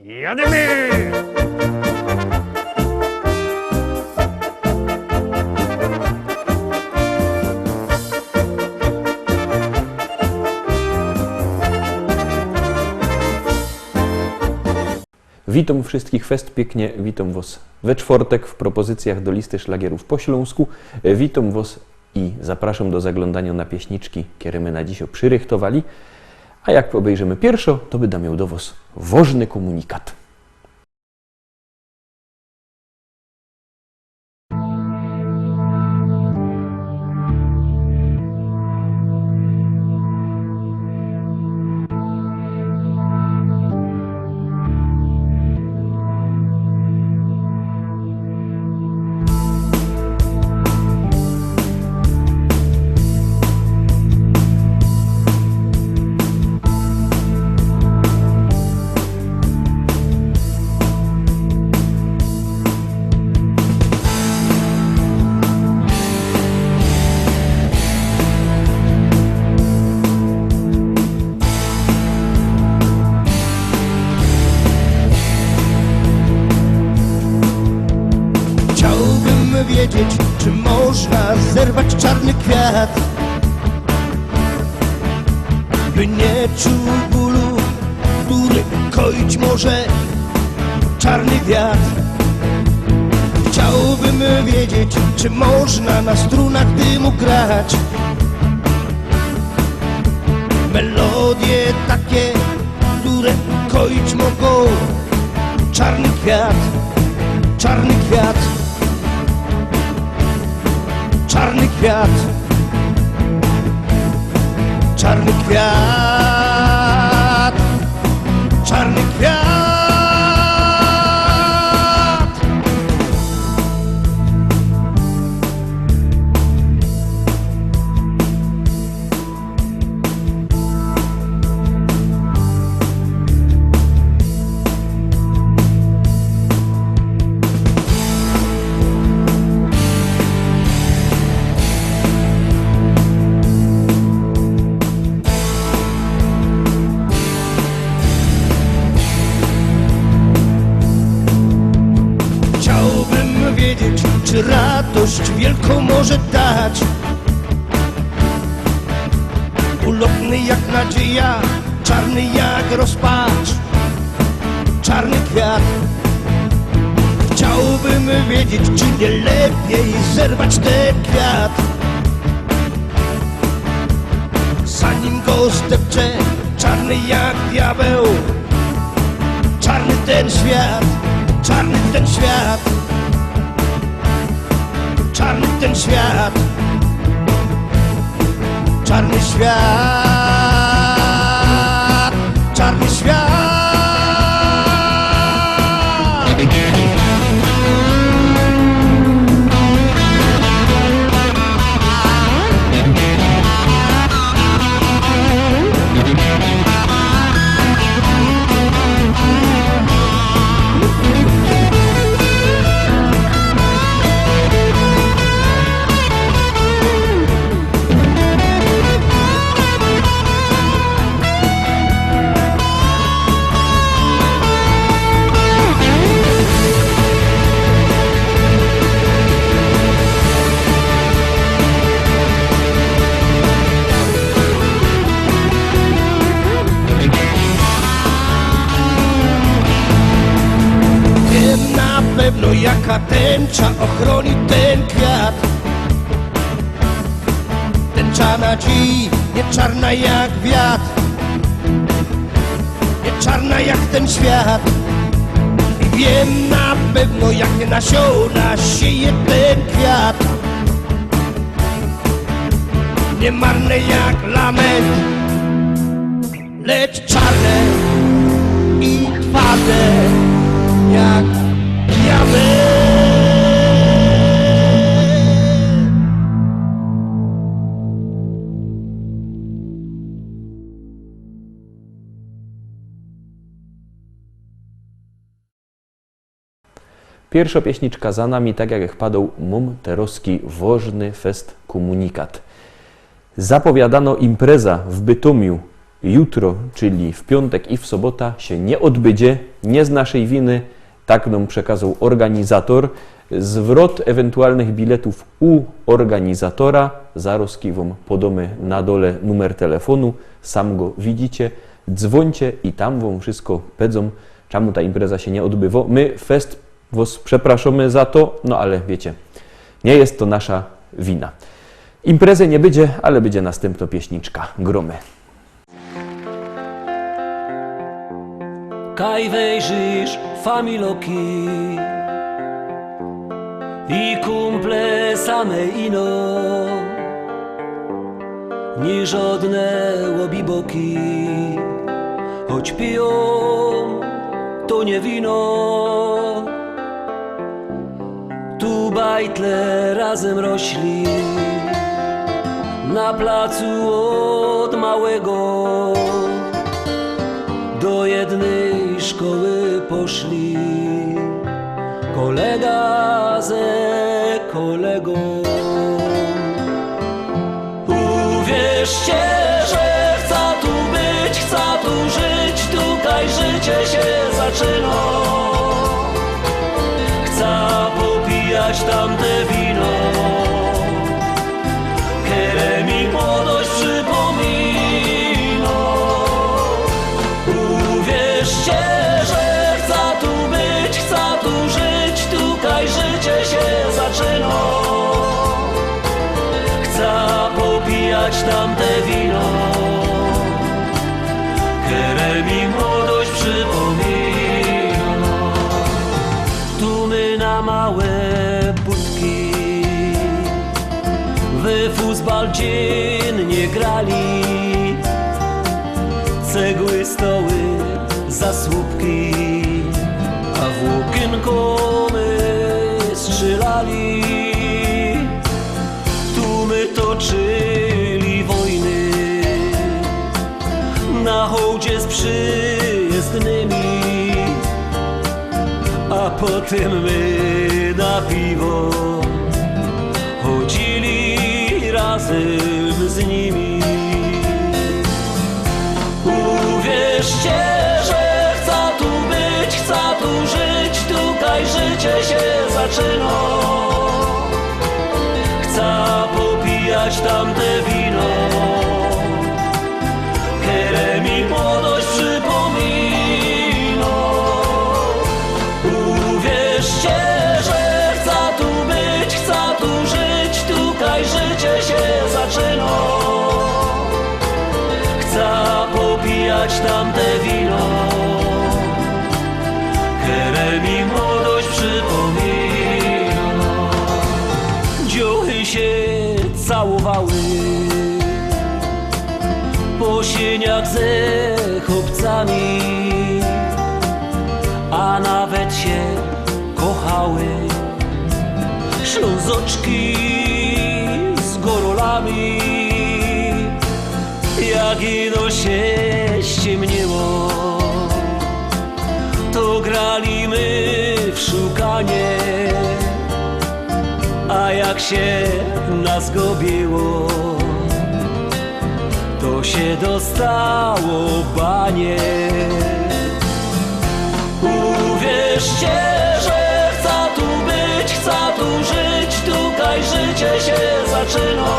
Jademy! Witam wszystkich fest pięknie, witam was we czwartek w propozycjach do listy szlagierów po śląsku. Witam was i zapraszam do zaglądania na pieśniczki, które my na dzisiaj przyrychtowali. A jak obejrzymy pierwszo, to będę miał do was ważny komunikat. Wiedzieć, czy można zerwać czarny kwiat, by nie czuł bólu, który koić może czarny wiatr. Chciałbym wiedzieć, czy można na strunach dymu grać melodie takie, które koić mogą czarny kwiat, czarny kwiat. Czarny kwiat, czarny kwiat, czarny kwiat. Czy radość wielką może dać, ulotny jak nadzieja, czarny jak rozpacz, czarny kwiat. Chciałbym wiedzieć, czy nie lepiej zerwać ten kwiat, zanim go zdepcze, czarny jak diabeł, czarny ten świat, czarny ten świat. Czarny ten świat, czarny świat, czarny świat. No jaka tęcza ochroni ten kwiat, tęcza nadziei, nie czarna jak wiatr, nie czarna jak ten świat. I wiem na pewno, jakie nasiona sieje ten kwiat, nie marne jak lament, lecz czarne i twarde jak Pierwsza pieśniczka za nami, tak jak padał, mam teroski ważny fest komunikat. Zapowiadano impreza w Bytomiu jutro, czyli w piątek i w sobota się nie odbydzie, nie z naszej winy, tak nam przekazał organizator. Zwrot ewentualnych biletów u organizatora, zaraz wam podamy na dole numer telefonu, sam go widzicie, dzwońcie i tam wam wszystko powiedzą, czemu ta impreza się nie odbywa. My fest was przepraszamy za to, no ale wiecie, nie jest to nasza wina. Imprezy nie będzie, ale będzie następna pieśniczka. Gromy. Kaj wejrzysz familoki i kumple same ino, ni żadne łobiboki, choć piją to nie wino. Tu bajtle razem rośli, na placu od małego do jednej szkoły poszli, kolega ze kolegą. Uwierzcie, że chcę tu być, chcę tu żyć, tutaj życie się zaczyna. Chcę popijać tamte wino, które mi młodość przypomina. Uwierzcie, że chcę tu być, chcę tu żyć, tutaj życie się zaczyna. Chcę popijać tamte wino, które mi młodość przypomina. Tu my na małe budki w futbal dziennie grali, cegły, stoły, zasłupki, a w łokienko my strzelali. Tu my toczyli wojny na hołdzie z przyjezdnymi, a potem my na piwo chodzili razem z nimi. Uwierzcie, że chcę tu być, chcę tu żyć, tutaj życie się zaczyna. Chcę popijać tamte wino, które mi młodość przypomina. Uwierzcie, że chcę tu być, chcę tu żyć, tutaj życie się zaczyna. Chcę popijać tamte wino, które mi młodość przypomina. Dziuchy się całowały po sieniach ze chłopcami, a nawet się kochały ślązoczki z gorolami. Jak ino się ściemniło, to grali my w szukanie, a jak się nas gobiło, to się dostało banie. Uwierzcie, że chcę tu być, chcę tu żyć, tutaj życie się zaczyna.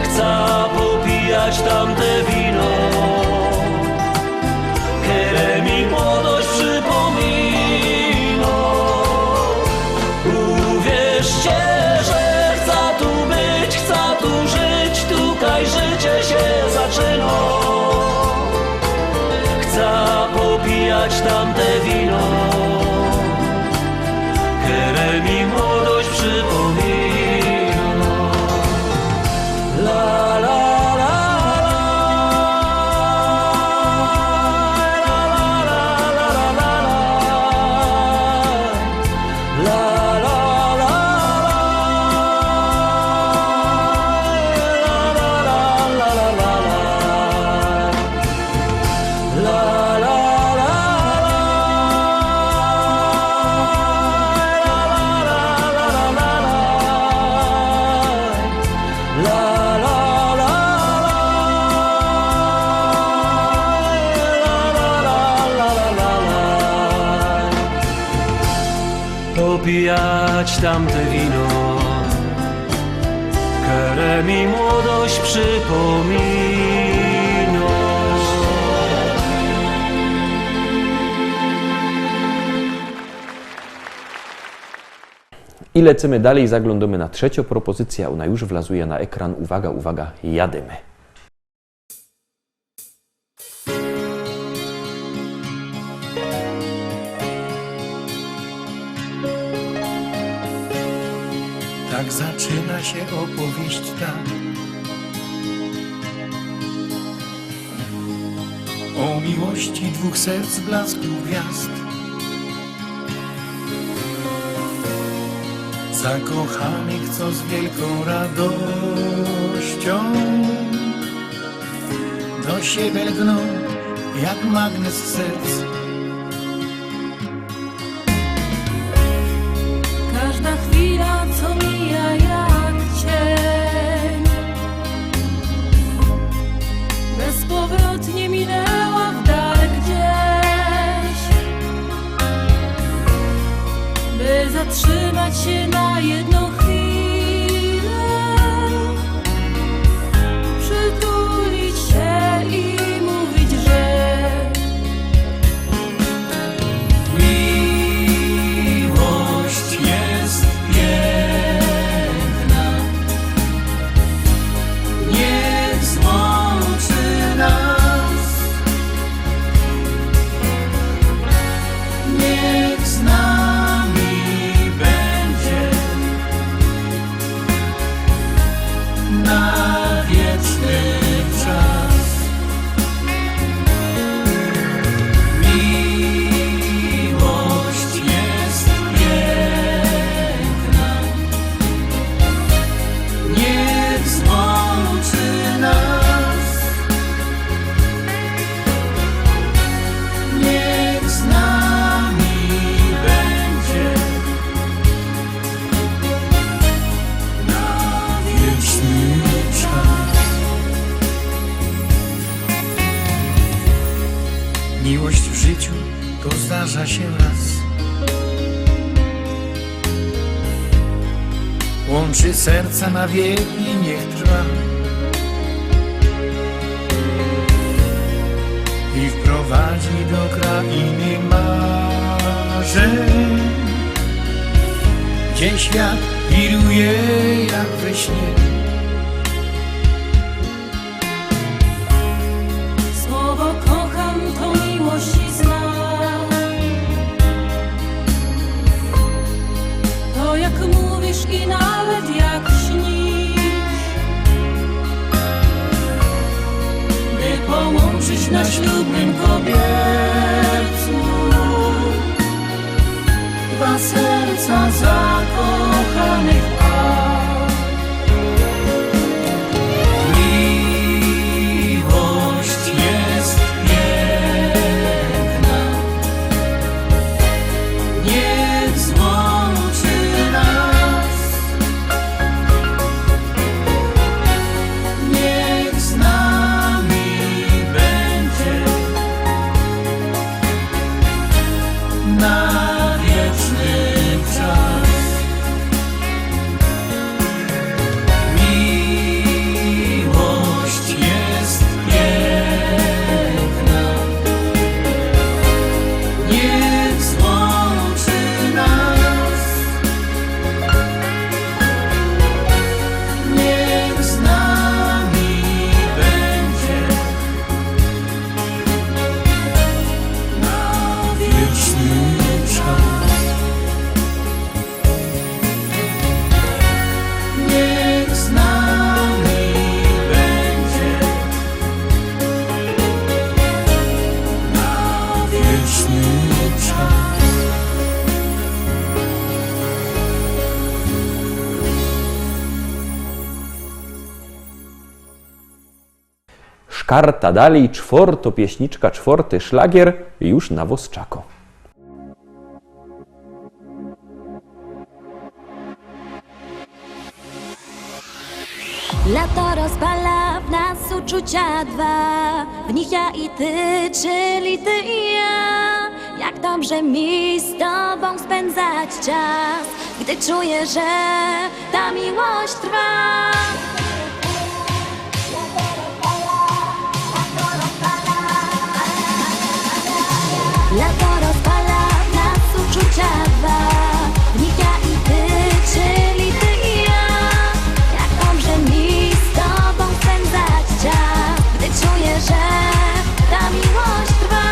Chcę popijać tamte wino, które mi młodość przypomina. Uwierzcie, że chcę tu być, chcę tu żyć, tutaj życie się zaczyna. Chcę popijać tamte wino, które mi młodość przypomina. La la la upijać tamte wino, które mi młodość przypomina. I lecimy dalej, zaglądamy na trzecią propozycję, ona już wlazuje na ekran. Uwaga, uwaga, jadymy. Tak zaczyna się opowieść ta o miłości dwóch serc blasku gwiazd, zakochanych, co z wielką radością do siebie lgną jak magnes serc. Każda chwila, co mija jak cień, bezpowrotnie minęła w dal gdzieś, by zatrzymać się na jedną chwilę, przytulić się i mówić, że Miłość jest piękna, niech złączy nas, niech z nami będzie na wieczny czas. Miłość jest piękna, niech złączy nas, niech z nami będzie na wieczny czas. Miłość w życiu to zdarza się raz, łączy serca na wieki, niech trwa i wprowadzi do krainy marzeń, gdzie świat wiruje jak we śnie. słowo kocham to miłość i znak. To jak mówisz i nawet jak śnisz, by połączyć na ślubnym kobiercu dwa serca zakochanych par. Miłość jest piękna, niech złączy nas, niech z nami będzie na wieczny czas. Miłość jest piękna, niech złączy nas, niech z nami będzie na wieczny czas. Niech z nami będzie na wieczny czas. Szkarta dalej, czworto pieśniczka, czwarty szlagier, już na Wosczako. Lato rozpala w nas uczucia dwa, w nich ja i ty, czyli ty i ja. Jak dobrze dobrze mi z tobą spędzać czas, gdy czuję, że ta miłość trwa. Lato rozpala w nas uczucia dwa, w nich ja i ty, czyli ty i ja. Jak dobrze mi z tobą spędzać czas, gdy czuję, że ta miłość trwa.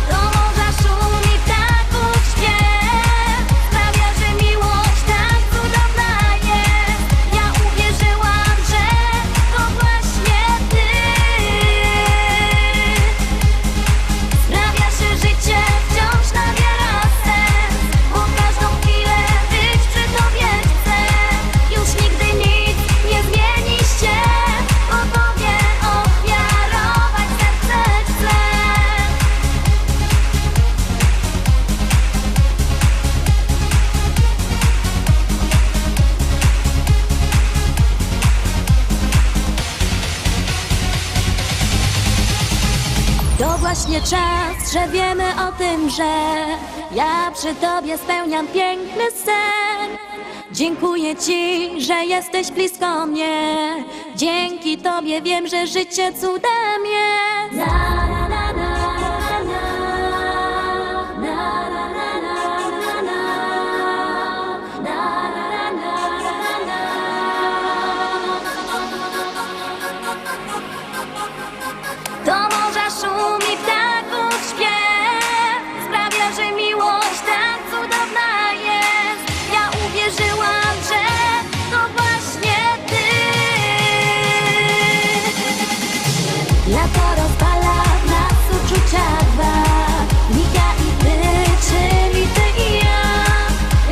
Do morza szumi ptaków śpiew, sprawia, że miłość tak cudowna jest. Ja uwierzyłam, że to właśnie ty. Sprawia, że życie wciąż nabiera sens, bo każdą chwilę być przy tobie chcę. Już nigdy nic nie zmieni się, bo tobie ofiarować serce chcę. To właśnie czas, że wiemy o tym, że ja przy tobie spełniam piękny sen. Dziękuję ci, że jesteś blisko mnie. Dzięki tobie wiem, że życie cudem jest. Na, na, na, na, na, na, na, na, na, na, na, na, na. Do morza szumi ptaków śpiew, sprawia, że miłość tak cudowna jest. Ja uwierzyłam, że to właśnie ty. Lato rozpala w nas uczucia dwa, w nich ja i ty, czyli ty i ja.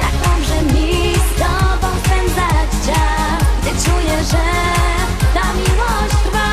Jak dobrze mi z tobą spędzać czas, gdy czuję, że ta miłość trwa.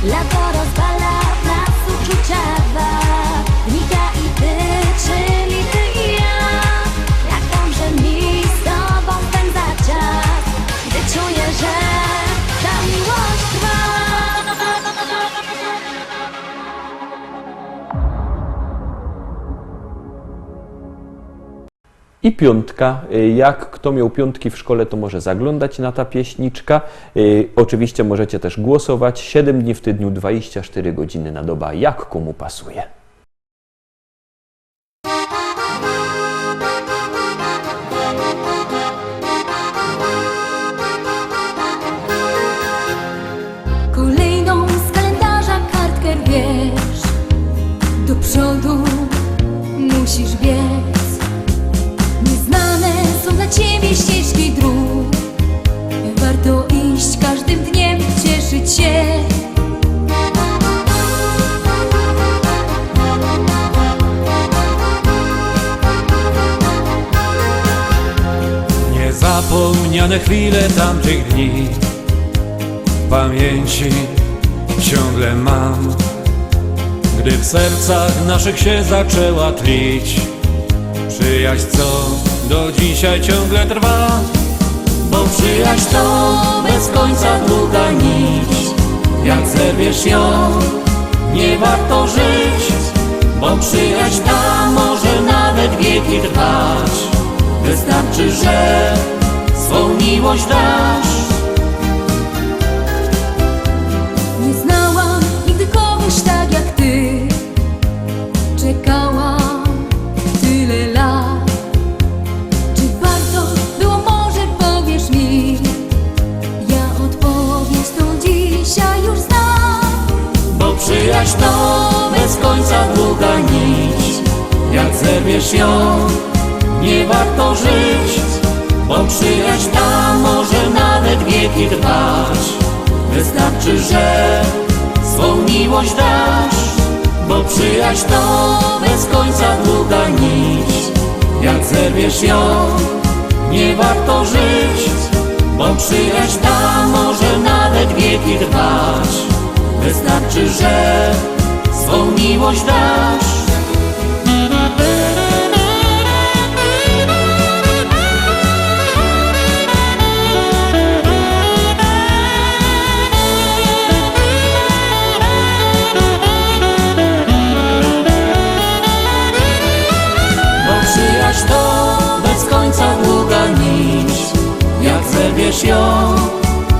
Lato rozpala w nas uczucia dwa, w nich ja i ty, czyli ty i ja. Jak dobrze mi z tobą spędzać czas, gdy czuję, że ta miłość trwa. I piątka. Jak kto miał piątki w szkole, to może zaglądać na ta pieśniczka. Oczywiście możecie też głosować. 7 dni w tygodniu, 24 godziny na dobę, jak komu pasuje. Kolejną z kalendarza kartkę rwiesz, do przodu musisz biec. Nieznane są dla ciebie ścieżki dróg, warto iść każdym dniem, cieszyć się. Niezapomniane chwile tamtych dni w pamięci ciągle mam, gdy w sercach naszych się zaczęła tlić przyjaźń, co do dzisiaj ciągle trwa. Bo przyjaźń to bez końca długa nić, jak zerwiesz ją, nie warto żyć. Bo przyjaźń ta może nawet wieki trwać, wystarczy, że swą miłość dasz. Nie znałam nigdy kogoś tak jak ty, czekałam tyle lat. Czy warto było, może powiesz mi? Ja odpowiedź to dzisiaj już znam. Bo przyjaźń to bez końca długa nić, jak zerwiesz ją, nie warto żyć. Bo przyjaźń ta może nawet wieki trwać, wystarczy, że swą miłość dasz. Bo przyjaźń to bez końca długa nić, Jak zerwiesz ją, nie warto żyć, bo przyjaźń ta może nawet wieki trwać. Wystarczy, że swą miłość dasz. Przyjaźń to bez końca długa nić. Jak zerwiesz ją,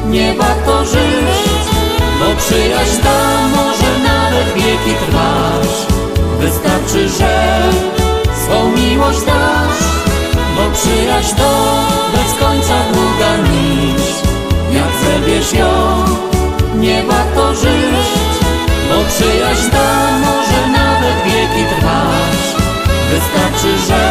nie warto żyć, bo przyjaźń ta może nawet wieki trwać. Wystarczy, że swą miłość dasz, bo przyjaźń to bez końca długa nić. Jak zerwiesz ją, nie warto żyć, bo przyjaźń ta może nawet wieki trwać. Wystarczy, że